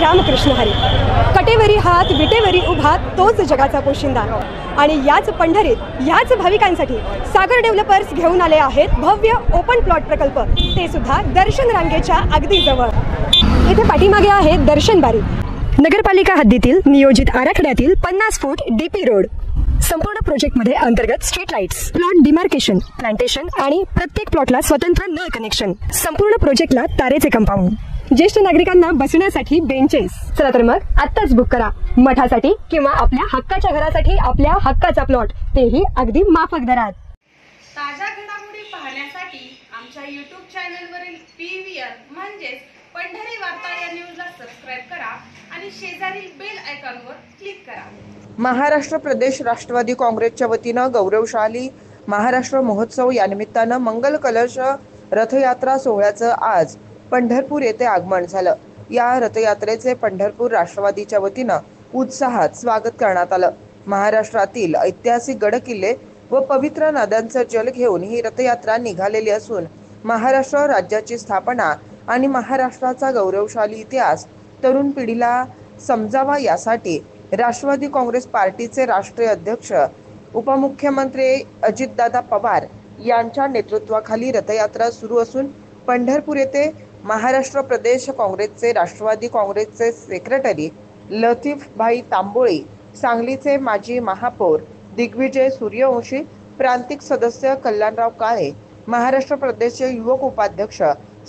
रामकृष्ण हरी. कटेवरी हात विटेवरी उभा तोच जगाचा पोशिंदा. आणि याच पंढरीत याच भाविकांसाठी सागर डेव्हलपर्स घेऊन आले आहेत भव्य ओपन प्लॉट प्रकल्प, ते सुद्धा दर्शन रांगेच्या अगदी जवळ. इथे पाठीमागे आहे दर्शन बारी. नगरपालिका हद्दीतील नियोजित आराखड्यातील 50 फूट डीपी रोड. संपूर्ण प्रोजेक्टमध्ये अंतर्गत street lights, plot demarcation, plantation आणि प्रत्येक प्लॉटला स्वतंत्र नळ कनेक्शन. संपूर्ण प्रोजेक्टला तारेचे कंपाऊंड. ज्येष्ठ नागरिकांना बसण्यासाठी बेंचेस. चला तर मग आत्ताच बुक करा मठासाठी किंवा आपल्या हक्काच्या घरासाठी आपल्या हक्काचा प्लॉट, तेही अगदी माफक दरात. ताज्या घडामोडी पाहण्यासाठी आमच्या YouTube चॅनलवरील PVR म्हणजेच पंढरी वार्ता या न्यूजला सबस्क्राइब करा आणि शेजारील बेल आयकॉनवर क्लिक करा. महाराष्ट्र प्रदेश राष्ट्रवादी काँग्रेसच्या वतीनं गौरवशाली महाराष्ट्र महोत्सव या निमित्तानं मंगल कलश रथयात्रा सोहळ्याचं आज पंढरपूर येथे आगमन झालं. या रथयात्रेचे पंढरपूर राष्ट्रवादीच्या वतीनं उत्साहात स्वागत करण्यात आलं. महाराष्ट्रातील ऐतिहासिक गडकिल्ले व पवित्र नद्यांचं जल घेऊन ही रथयात्रा निघालेली असून महाराष्ट्र राज्याची स्थापना आणि महाराष्ट्राचा गौरवशाली इतिहास तरुण पिढीला समजावा यासाठी राष्ट्रवादी काँग्रेस पार्टीचे राष्ट्रीय अध्यक्ष उपमुख्यमंत्री अजितदादा पवार यांच्या नेतृत्वाखाली रथयात्रा सुरू असून पंढरपूर येथे महाराष्ट्र प्रदेश काँग्रेसचे राष्ट्रवादी काँग्रेसचे सेक्रेटरी लतीफभाई तांबोळी, सांगलीचे माजी महापौर दिग्विजय सूर्यवंशी, प्रांतिक सदस्य कल्याणराव काळे, महाराष्ट्र प्रदेशचे युवक उपाध्यक्ष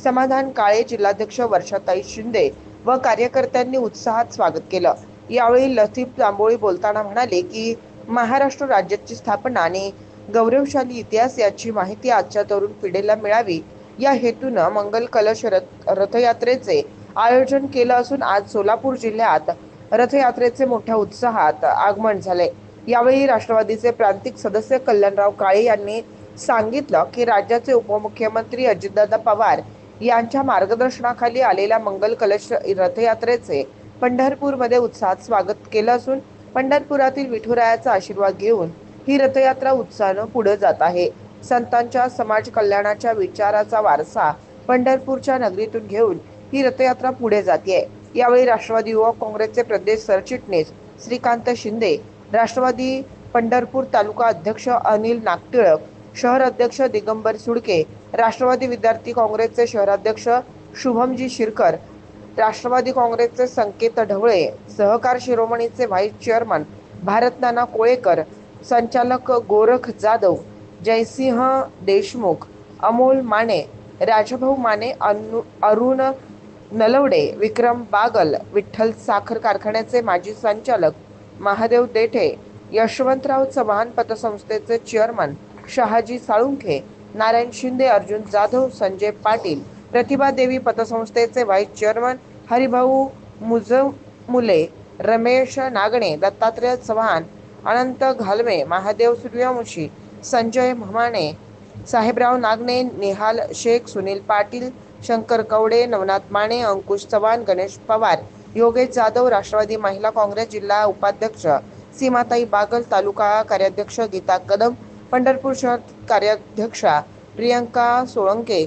समाधान काळे, जिल्हाध्यक्ष वर्षाताई शिंदे व कार्यकर्त्यांनी उत्साहात स्वागत केलं. यावेळी लतीफ तांबोळी बोलताना म्हणाले की महाराष्ट्र राज्याची स्थापना आणि गौरवशाली इतिहास याची माहिती आजच्या तरुण पिढीला मिळावी या हेतूनं मंगल कलश रथयात्रेचे आयोजन केलं असून आज सोलापूर जिल्ह्यात रथयात्रेचे मोठ्या उत्साहात आगमन झाले. यावेळी राष्ट्रवादीचे प्रांतिक सदस्य कल्याणराव काळे यांनी सांगितलं की राज्याचे उपमुख्यमंत्री अजितदादा पवार यांच्या मार्गदर्शनाखाली आलेल्या मंगल कलश रथयात्रेचे पंढरपूरमध्ये उत्साहात स्वागत केलं असून पंढरपुरातील विठुरायाचा आशीर्वाद घेऊन ही रथयात्रा उत्साहानं पुढे जात आहे. संतांच्या समाज कल्याणाच्या विचाराचा वारसा पंढरपूरच्या नगरीतून घेऊन ही रथयात्रा पुढे जाते. यावेळी राष्ट्रवादी युवक काँग्रेसचे प्रदेश सरचिटणीस श्रीकांत शिंदे, राष्ट्रवादी पंढरपूर तालुका अध्यक्ष अनिल नागटिळक, शहर अध्यक्ष दिगंबर सुडके, राष्ट्रवादी विद्यार्थी काँग्रेसचे शहराध्यक्ष शुभमजी शिरकर, राष्ट्रवादी काँग्रेसचे संकेत ढवळे, सहकार शिरोमणीचे व्हाईस चेअरमन भारतनाना कोळेकर, संचालक गोरख जाधव, जयसिंह देशमुख, अमोल माने, राजभाऊ माने, अरुण नलवडे, विक्रम बागल, विठ्ठल साखर कारखान्याचे माजी संचालक Mahadev Dethe, Yashwantrao Chavan पतसंस्थेचे chairman Shahaji Salunkhe, Narayan Shinde, Arjun Jadhav, Sanjay Patil, Pratibha Devi पतसंस्थेचे vice chairman Haribhau मुले, रमेश नागणे, दत्तात्रय चव्हाण, अनंत घालवे, महादेव सूर्यवंशी, संजय म्हमाणे, साहेबराव नागणे, निहाल शेख, सुनील पाटील, शंकर कवडे, नवनाथ माने, अंकुश चव्हाण, गणेश पवार, योगेश जाधव, राष्ट्रवादी महिला काँग्रेस जिल्हा उपाध्यक्ष सीमाताई बागल, तालुका कार्याध्यक्ष गीता कदम, पंढरपूर शहर कार्याध्यक्षा प्रियंका सोळंके,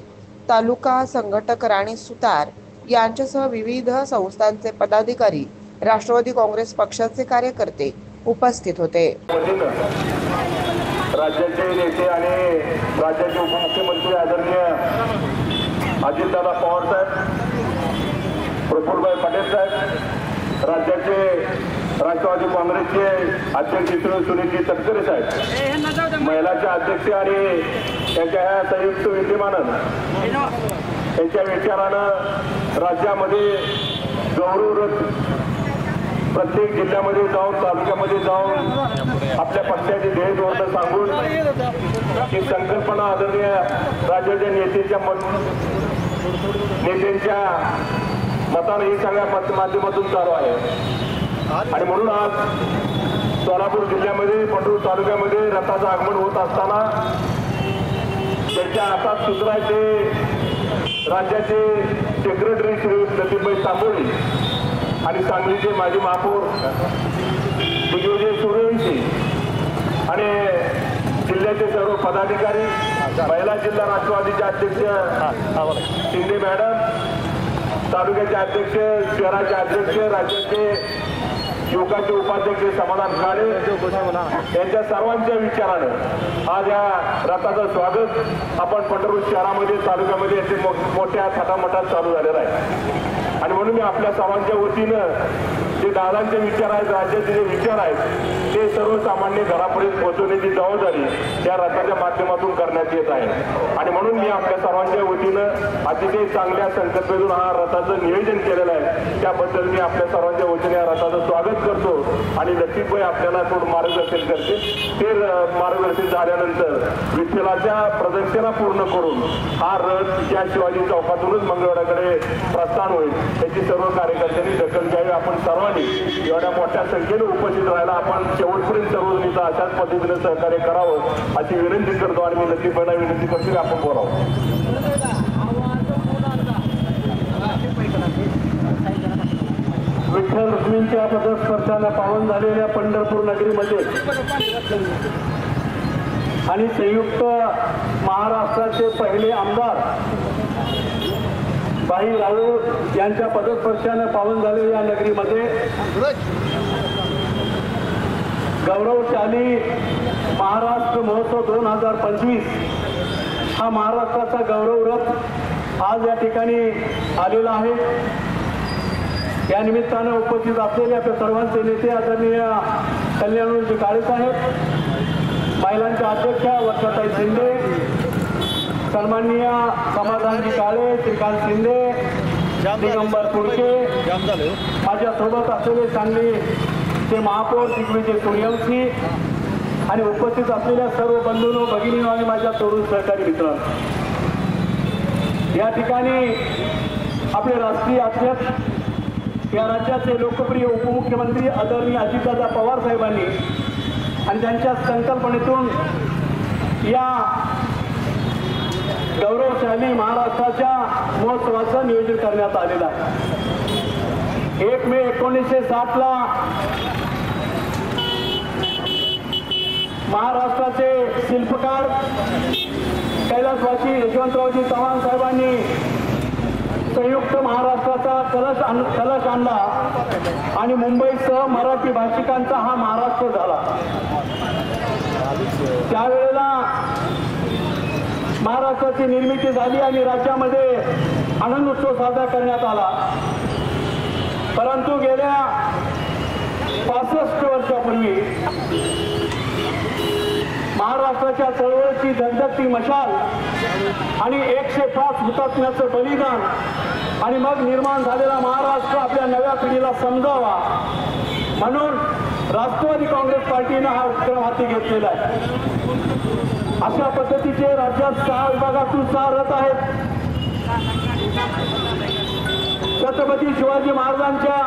तालुका संघटक राणी सुतार यांच्यासह विविध संस्थांचे पदाधिकारी, राष्ट्रवादी काँग्रेस पक्षाचे कार्यकर्ते उपस्थित होते. राज्याचे नेते आणि राज्याचे उपमुख्यमंत्री आदरणीय अजितदादा पवार साहेब, प्रफुल्लभाई पटेल साहेब, राज्याचे राष्ट्रवादी काँग्रेसचे अध्यक्ष सुनीलजी तटकरे साहेब, महिलाचे अध्यक्ष आणि त्यांच्या ह्या संयुक्त विद्यमानं त्यांच्या विचारानं राज्यामध्ये गौरवरथ प्रत्येक जिल्ह्यामध्ये जाऊन तालुक्यामध्ये जाऊन आपल्या पक्षाची ध्येय धोरण सांगून ही संकल्पना आदरणीय राज्याच्या नेत्यांच्या मतानं ही सगळ्या माध्यमातून चालू आहे. आणि म्हणून आज सोलापूर जिल्ह्यामध्ये पंढरपूर तालुक्यामध्ये रथाचं आगमन होत असताना त्यांच्या हातात सुचरायचे राज्याचे सेक्रेटरी श्री लतीफभाई तांबोळी आणि सांगलीचे माजी महापौर दिग्विजय सूर्यवंशी आणि जिल्ह्याचे सर्व पदाधिकारी, महिला जिल्हा राष्ट्रवादीचे अध्यक्ष शिंदे मॅडम, तालुक्याचे अध्यक्ष, शहराचे अध्यक्ष, राज्याचे युवकाचे उपाध्यक्ष समाधान काळे यांच्या सर्वांच्या विचारानं आज या रथाचं स्वागत आपण पंढरपूर शहरामध्ये तालुक्यामध्ये याचे मोठ्या थाटामाटात चालू झालेलं आहे. आणि म्हणून मी आपल्या सर्वांच्या वतीनं जे दादांचे विचार आहेत, राज्याचे जे विचार आहेत ते सर्वसामान्य घरापर्यंत पोहोचवण्याची जबाबदारी या रथाच्या माध्यमातून करण्यात येत आहे. आणि म्हणून मी आपल्या सर्वांच्या वतीनं अतिशय चांगल्या संकल्पनेतून हा रथाचं नियोजन केलेलं आहे. त्याबद्दल मी आपल्या सर्वांच्या वतीने या रथाचं स्वागत करतो आणि लतीफभाई आपल्याला थोडं मार्गदर्शन करते. ते मार्गदर्शन झाल्यानंतर विठ्ठलाच्या प्रदक्षिणा पूर्ण करून हा रथ या शिवाजी चौकातूनच मंगळवाड्याकडे प्रस्थान होईल. त्याची सर्व कार्यकर्त्यांनी दखल घ्यावी. आपण सर्वांनी एवढ्या मोठ्या संख्येने उपस्थित राहायला आपण शेवटपर्यंत सर्वजणीचं अशाच पद्धतीने सहकार्य करावं अशी विनंती करतो. आणि मी लतीफभाईला विनंती करतो की आपण बोलावं. विठ्ठल रुक्मिणीच्या पदस्पर्शाने पावन झालेल्या पंढरपूर नगरीमध्ये आणि संयुक्त महाराष्ट्राचे पहिले आमदार भाई राऊत यांच्या पदस्पर्शाने पावन झालेल्या या नगरीमध्ये गौरवशाली महाराष्ट्र महोत्सव 2025 हा महाराष्ट्राचा गौरव रथ आज या ठिकाणी आलेला आहे. या निमित्तानं उपस्थित असलेले आपल्या सर्वांचे नेते आदरणीय कल्याणजी काळे साहेब, महिलांच्या अध्यक्षा वर्षाताई शिंदे, सन्माननीय समाधानजी काळे, श्रीकांत शिंदे, दिगंबर पुडके, माझ्यासोबत असलेले सांगलीचे महापौर दिग्विजय सूर्यवंशी आणि उपस्थित असलेल्या सर्व बंधूंनो, भगिनींनो आणि माझ्या तरुण सहकारी मित्रांनो, या ठिकाणी आपले राष्ट्रीय अध्यक्ष, या राज्याचे लोकप्रिय उपमुख्यमंत्री आदरणीय अजितदादा पवार साहेबांनी आणि त्यांच्या संकल्पनेतून या गौरवशाली महाराष्ट्राच्या महोत्सवाचं नियोजन करण्यात आलेलं आहे. 1 मे 1960ला महाराष्ट्राचे शिल्पकार कैलासवासी यशवंतरावजी चव्हाण साहेबांनी संयुक्त महाराष्ट्राचा कलश आणला आणि मुंबईसह मराठी भाषिकांचा हा महाराष्ट्र झाला. त्यावेळेला महाराष्ट्राची निर्मिती झाली आणि राज्यामध्ये आनंद उत्सव साजरा करण्यात आला. परंतु गेल्या 65 वर्षापूर्वी महाराष्ट्राच्या चळवळीची धगधगती मशाल आणि 105 हुतात्म्याचं बलिदान आणि मग निर्माण झालेला महाराष्ट्र आपल्या नव्या पिढीला समजावा म्हणून राष्ट्रवादी काँग्रेस पार्टीनं हा उपक्रम हाती घेतलेला आहे. अशा पद्धतीचे राज्यात 6 विभागातून 6 रथ आहेत. छत्रपती शिवाजी महाराजांच्या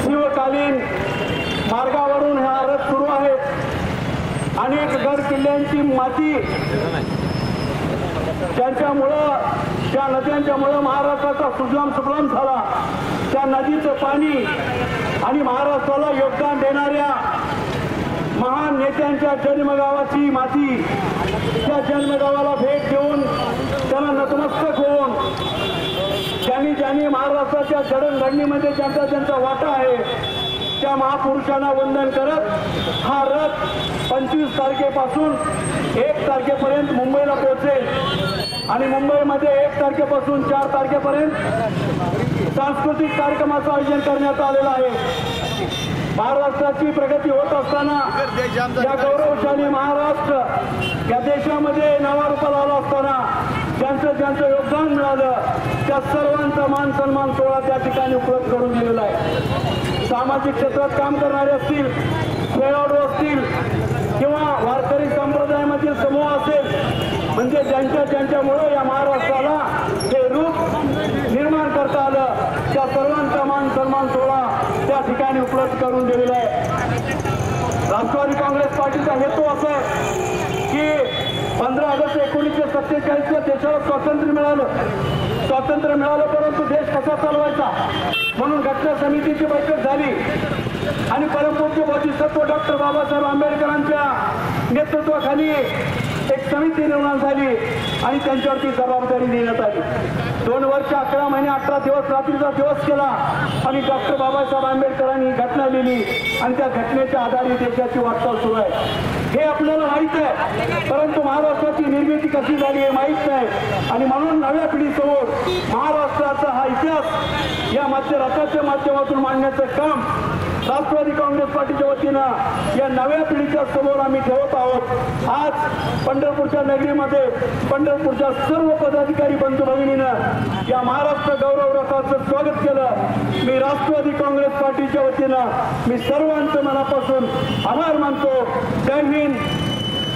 शिवकालीन मार्गावरून हा रथ सुरू आहे. अनेक गड किल्ल्यांची माती ज्यांच्यामुळं, त्या नद्यांच्यामुळं महाराष्ट्राचा सुजलाम सुफलाम झाला, त्या नदीचं पाणी आणि महाराष्ट्राला योगदान देणाऱ्या महान नेत्यांच्या जन्मगावाची माती, त्या जन्मगावाला भेट देऊन त्याला नतमस्तक होऊन ज्यांनी महाराष्ट्राच्या जडणघडणीमध्ये ज्यांचा वाटा आहे त्या महापुरुषांना वंदन करत हा रथ 25 तारखेपासून 1 तारखेपर्यंत मुंबईला पोहोचेल आणि मुंबईमध्ये 1 तारखेपासून 4 तारखेपर्यंत सांस्कृतिक कार्यक्रमाचं आयोजन करण्यात आलेलं आहे. महाराष्ट्राची प्रगती होत असताना या गौरवशाली महाराष्ट्र या देशामध्ये नवा रूपाला आला असताना ज्यांचं योगदान मिळालं त्या सर्वांचा मान सन्मान सोहळा त्या ठिकाणी उपलब्ध करून दिलेला आहे. सामाजिक क्षेत्रात काम करणारे असतील, खेळाडू असतील किंवा वारकरी संप्रदायामधील समूह असेल, म्हणजे ज्यांच्यामुळे या महाराष्ट्राला हे रूप निर्माण करता आलं त्या सर्वांचा मान सन्मान सोहळा त्या ठिकाणी उपलब्ध करून दिलेला आहे. राष्ट्रवादी काँग्रेस पार्टीचा हेतू असा आहे की 15 ऑगस्ट 1947 देशाला स्वातंत्र्य मिळालं, परंतु देश कसा चालवायचा म्हणून घटना समितीची बैठक झाली आणि परमपूज्य बोधिसत्व डॉक्टर बाबासाहेब आंबेडकरांच्या नेतृत्वाखाली एक समिती निर्माण झाली आणि त्यांच्यावरती जबाबदारी देण्यात आली. 2 वर्ष 11 महिने 18 दिवस रात्रीचा दिवस केला आणि डॉक्टर बाबासाहेब आंबेडकरांनी ही घटना लिहिली आणि त्या घटनेच्या आधारे देशाची वाटचाल सुरू आहे. हे आपल्याला माहीत आहे, परंतु महाराष्ट्राची निर्मिती कशी झाली हे माहीत नाही आणि म्हणून नव्या पिढीसमोर महाराष्ट्राचा हा इतिहास या रथाच्या माध्यमातून मांडण्याचं काम राष्ट्रवादी काँग्रेस पार्टीच्या वतीनं या नव्या पिढीच्या समोर आम्ही ठेवत आहोत. आज पंढरपूरच्या नगरीमध्ये पंढरपूरच्या सर्व पदाधिकारी बंधू भगिनीनं या महाराष्ट्र गौरव रथाचं स्वागत केलं. मी राष्ट्रवादी काँग्रेस पार्टीच्या वतीनं मी सर्वांचं मनापासून आभार मानतो. जय हिंद,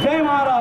जय महाराष्ट्र.